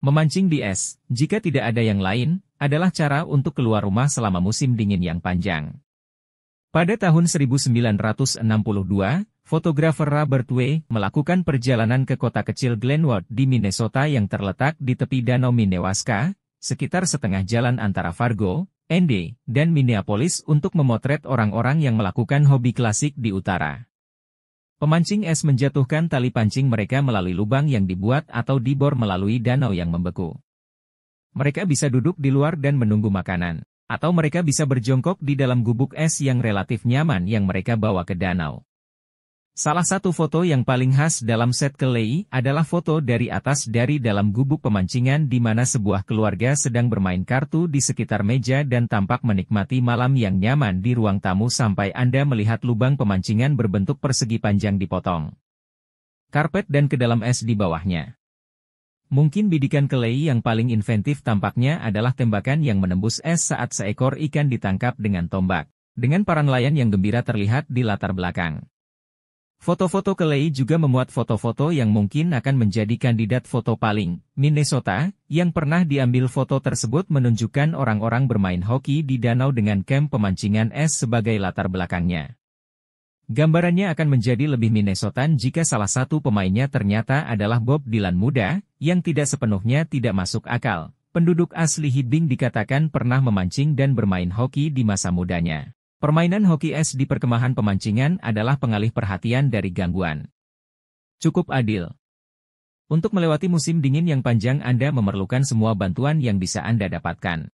Memancing di es, jika tidak ada yang lain, adalah cara untuk keluar rumah selama musim dingin yang panjang. Pada tahun 1962, fotografer Robert W. melakukan perjalanan ke kota kecil Glenwood di Minnesota yang terletak di tepi Danau Minnewaska, sekitar setengah jalan antara Fargo, ND, dan Minneapolis untuk memotret orang-orang yang melakukan hobi klasik di utara. Pemancing es menjatuhkan tali pancing mereka melalui lubang yang dibuat atau dibor melalui danau yang membeku. Mereka bisa duduk di luar dan menunggu makanan, atau mereka bisa berjongkok di dalam gubuk es yang relatif nyaman yang mereka bawa ke danau. Salah satu foto yang paling khas dalam set Kelly adalah foto dari atas dari dalam gubuk pemancingan di mana sebuah keluarga sedang bermain kartu di sekitar meja dan tampak menikmati malam yang nyaman di ruang tamu sampai Anda melihat lubang pemancingan berbentuk persegi panjang dipotong karpet dan ke dalam es di bawahnya. Mungkin bidikan Kelly yang paling inventif tampaknya adalah tembakan yang menembus es saat seekor ikan ditangkap dengan tombak, dengan para nelayan yang gembira terlihat di latar belakang. Foto-foto Kelly juga memuat foto-foto yang mungkin akan menjadi kandidat foto paling Minnesota, yang pernah diambil foto tersebut menunjukkan orang-orang bermain hoki di danau dengan kamp pemancingan es sebagai latar belakangnya. Gambarannya akan menjadi lebih Minnesotan jika salah satu pemainnya ternyata adalah Bob Dylan muda, yang tidak sepenuhnya tidak masuk akal. Penduduk asli Hibbing dikatakan pernah memancing dan bermain hoki di masa mudanya. Permainan hoki es di perkemahan pemancingan adalah pengalih perhatian dari gangguan. Cukup adil. Untuk melewati musim dingin yang panjang Anda memerlukan semua bantuan yang bisa Anda dapatkan.